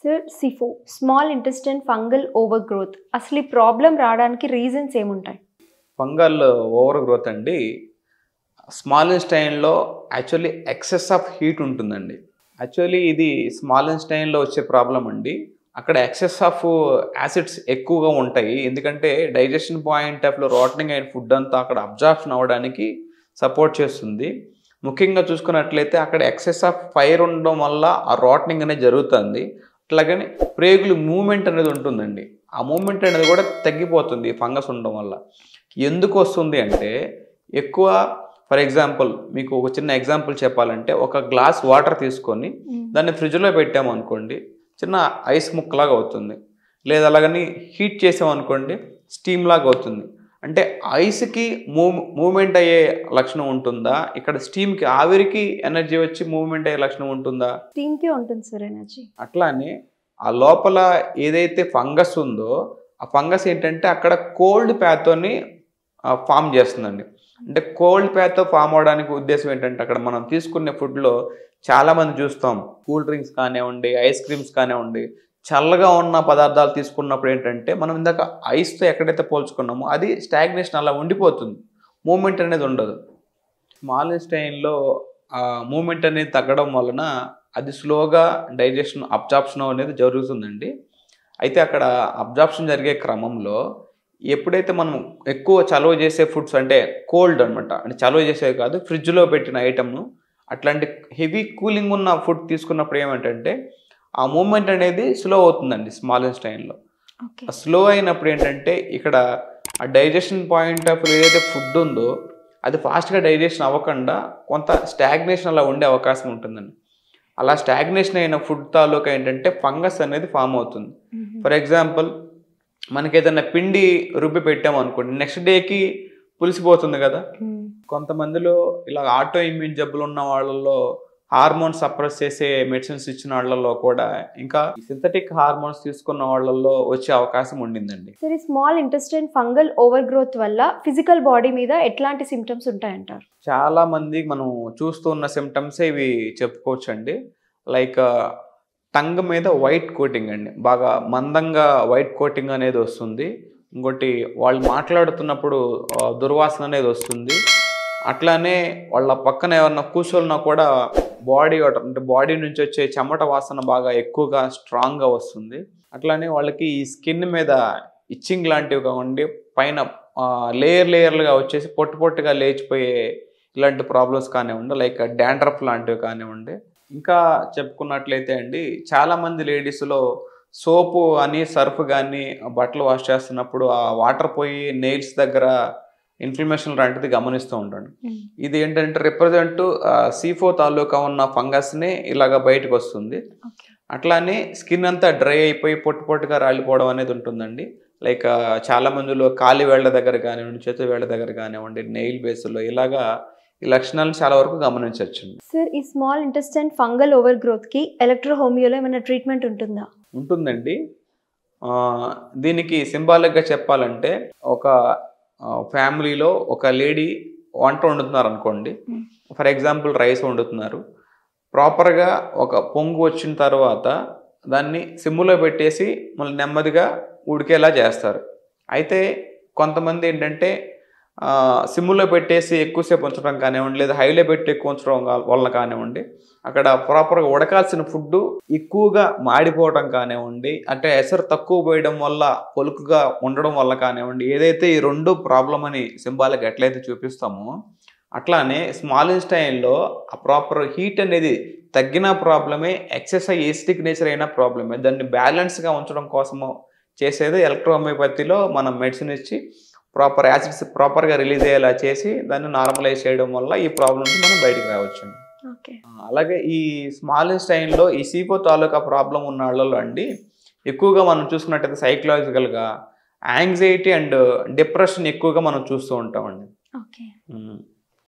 Sir SIFO small intestine fungal over growth అసలు ఈ problem రావడానికి రీజన్స్ ఏముంటాయి? ఫంగల్ ఓవర్ గ్రోత్ అండి స్మాల్ ఇంటెస్టైన్లో యాక్చువల్లీ ఎక్సెస్ ఆఫ్ హీట్ ఉంటుందండి. యాక్చువల్లీ ఇది స్మాల్ ఇంటెస్టైన్లో వచ్చే ప్రాబ్లం అండి. అక్కడ ఎక్సెస్ ఆఫ్ యాసిడ్స్ ఎక్కువగా ఉంటాయి. ఎందుకంటే డైజెషన్ పాయింట్ ఆఫ్లో రాటనింగ్ అయిన ఫుడ్ అంతా అక్కడ అబ్జార్ప్షన్ అవ్వడానికి సపోర్ట్ చేస్తుంది. ముఖ్యంగా చూసుకున్నట్లయితే అక్కడ ఎక్సెస్ ఆఫ్ ఫైర్ ఉండడం వల్ల ఆ రాటనింగ్ అనేది జరుగుతుంది. అట్లాగని ప్రేగులు మూమెంట్ అనేది ఉంటుందండి. ఆ మూమెంట్ అనేది కూడా తగ్గిపోతుంది ఫంగస్ ఉండడం వల్ల. ఎందుకు వస్తుంది అంటే ఎక్కువ ఫర్ ఎగ్జాంపుల్ మీకు ఒక చిన్న ఎగ్జాంపుల్ చెప్పాలంటే ఒక గ్లాస్ వాటర్ తీసుకొని దాన్ని ఫ్రిడ్జ్లో పెట్టామనుకోండి చిన్న ఐస్ ముక్కలాగా అవుతుంది. లేదా అలాగని హీట్ చేసామనుకోండి స్టీమ్ లాగా అవుతుంది. అంటే ఐస్కి మూమెంట్ అయ్యే లక్షణం ఉంటుందా, ఇక్కడ స్టీమ్కి ఆవిరికి ఎనర్జీ వచ్చి మూమెంట్ అయ్యే లక్షణం ఉంటుందా? స్టీమ్కి ఉంటుంది సార్ ఎనర్జీ. అట్లానే ఆ లోపల ఏదైతే ఫంగస్ ఉందో ఆ ఫంగస్ ఏంటంటే అక్కడ కోల్డ్ ప్యాతోని ఫామ్ చేస్తుందండి. అంటే కోల్డ్ ప్యాత్తో ఫామ్ అవడానికి ఉద్దేశం ఏంటంటే అక్కడ మనం తీసుకునే ఫుడ్లో చాలామంది చూస్తాం కూల్ డ్రింక్స్ కానివ్వండి, ఐస్ క్రీమ్స్ కానివ్వండి, చల్లగా ఉన్న పదార్థాలు తీసుకున్నప్పుడు ఏంటంటే మనం ఇందాక ఐస్తో ఎక్కడైతే పోల్చుకున్నామో అది స్టాగ్నేషన్ అలా ఉండిపోతుంది, మూమెంట్ అనేది ఉండదు. స్మాల్ ఇంటెస్టైన్లో మూమెంట్ అనేది తగ్గడం వలన అది స్లోగా డైజెషన్ అబ్జార్ప్షన్ అనేది జరుగుతుందండి. అయితే అక్కడ అబ్జార్ప్షన్ జరిగే క్రమంలో ఎప్పుడైతే మనం ఎక్కువ చలువ చేసే ఫుడ్స్ అంటే కోల్డ్ అనమాట, అంటే చలువ చేసేది కాదు ఫ్రిడ్జ్లో పెట్టిన ఐటమ్ను అట్లాంటి హెవీ కూలింగ్ ఉన్న ఫుడ్ తీసుకున్నప్పుడు ఏమంటే ఆ మూమెంట్ అనేది స్లో అవుతుందండి స్మాల్ ఇంటెస్టైన్లో. స్లో అయినప్పుడు ఏంటంటే ఇక్కడ ఆ డైజెషన్ పాయింట్ ఆఫ్ ఏదైతే ఫుడ్ ఉందో అది ఫాస్ట్గా డైజెషన్ అవ్వకుండా కొంత స్టాగ్నేషన్ అలా ఉండే అవకాశం ఉంటుందండి. అలా స్టాగ్నేషన్ అయిన ఫుడ్ తాలూకా ఏంటంటే ఫంగస్ అనేది ఫామ్ అవుతుంది. ఫర్ ఎగ్జాంపుల్ మనకి ఏదైనా పిండి రుబ్బి పెట్టామనుకోండి నెక్స్ట్ డేకి పులిసిపోతుంది కదా. కొంతమందిలో ఇలా ఆటో ఇమ్యూన్ జబ్బులు ఉన్న వాళ్ళలో హార్మోన్స్ సప్రెస్ చేసే మెడిసిన్స్ ఇచ్చిన వాళ్ళలో కూడా ఇంకా సింథటిక్ హార్మోన్స్ తీసుకున్న వాళ్ళలో వచ్చే అవకాశం ఉండిందండి. సరే, small intestine fungal over growth వల్ల ఫిజికల్ బాడీ మీద ఎట్లాంటి సిమ్టమ్స్ ఉంటాయంటారు? చాలా మంది మనం చూస్తూ ఉన్న సిమ్టమ్స్ ఇవి చెప్పుకోవచ్చు అండి. లైక్ టంగ్ మీద వైట్ కోటింగ్ అండి, బాగా మందంగా వైట్ కోటింగ్ అనేది వస్తుంది. ఇంకోటి వాళ్ళు మాట్లాడుతున్నప్పుడు దుర్వాసన అనేది వస్తుంది. అట్లానే వాళ్ళ పక్కన ఎవరన్నా కూర్చోన్నా కూడా బాడీ అంటే బాడీ నుంచి వచ్చే చెమట వాసన బాగా ఎక్కువగా స్ట్రాంగ్గా వస్తుంది. అట్లానే వాళ్ళకి ఈ స్కిన్ మీద ఇచ్చింగ్ లాంటివిగా ఉండి పైన లేయర్లుగా వచ్చేసి పొట్టుగా లేచిపోయే ఇలాంటి ప్రాబ్లమ్స్ కానివ్వండి, లైక్ డాండ్రఫ్ లాంటివి కానివ్వండి. ఇంకా చెప్పుకున్నట్లయితే అండి చాలామంది లేడీస్లో సోపు అని సర్ఫ్ కానీ బట్టలు వాష్ చేస్తున్నప్పుడు ఆ వాటర్ పోయి నెయిల్స్ దగ్గర ఇన్ఫ్లమేషన్ లాంటిది గమనిస్తూ ఉంటాను. ఇది ఏంటంటే రిప్రజెంట్ సిఫో తాలూకా ఉన్న ఫంగస్ని ఇలాగ బయటకు వస్తుంది. అట్లానే స్కిన్ అంతా డ్రై అయిపోయి పొట్టుగా రాలిపోవడం అనేది ఉంటుందండి. లైక్ చాలా మందిలో కాలి వేళ్ల దగ్గర కానివ్వండి, చేతి వేళ్ల దగ్గర కానివ్వండి, నెయిల్ బేస్లో ఇలాగా ఈ లక్షణాలను చాలా వరకు గమనించవచ్చు. సార్, ఈ స్మాల్ ఇంటెస్టైన్ ఫంగల్ ఓవర్ గ్రోత్కి ఎలక్ట్రో హోమియోలో ఏమైనా ట్రీట్మెంట్ ఉంటుందా? ఉంటుందండి. దీనికి సింబాలిక్గా చెప్పాలంటే ఒక ఫ్యామిలీలో ఒక లేడీ వంట వండుతున్నారు అనుకోండి. ఫర్ ఎగ్జాంపుల్ రైస్ వండుతున్నారు. ప్రాపర్గా ఒక పొంగు వచ్చిన తర్వాత దాన్ని సిమ్ములో పెట్టేసి మళ్ళీ నెమ్మదిగా ఉడికేలా చేస్తారు. అయితే కొంతమంది ఏంటంటే సిమ్ములో పెట్టేసి ఎక్కువసేపు ఉంచడం కానివ్వండి, లేదా హైలో పెట్టి ఎక్కువ ఉంచడం వల్ల కానివ్వండి అక్కడ ప్రాపర్గా ఉడకాల్సిన ఫుడ్ ఎక్కువగా మాడిపోవడం కానివ్వండి, అంటే ఎసరు తక్కువ పోయడం వల్ల పొలుకుగా ఉండడం వల్ల కానివ్వండి, ఏదైతే ఈ రెండు ప్రాబ్లం అని సింబాలిక్ ఎట్లయితే చూపిస్తామో అట్లానే స్మాల్ ఇంటెస్టైన్లో ఆ ప్రాపర్ హీట్ అనేది తగ్గిన ప్రాబ్లమే, ఎక్సెస్ ఏసిడిక్ నేచర్ అయిన ప్రాబ్లమే. దాన్ని బ్యాలెన్స్గా ఉంచడం కోసము చేసేది ఎలక్ట్రో హోమియోపతిలో మనం మెడిసిన్ ఇచ్చి ప్రాపర్ యాసిడ్స్ ప్రాపర్గా రిలీజ్ అయ్యేలా చేసి దాన్ని నార్మలైజ్ చేయడం వల్ల ఈ ప్రాబ్లమ్స్ మనం బయటకు రావచ్చు. అలాగే ఈ స్మాల్ ఇంటెస్టైన్లో ఈ సిఫో తాలూకా ప్రాబ్లం ఉన్న వాళ్ళలో అండి ఎక్కువగా మనం చూసుకున్నట్టయితే సైకలాజికల్గా యాంగ్జైటీ అండ్ డిప్రెషన్ ఎక్కువగా మనం చూస్తూ ఉంటామండి.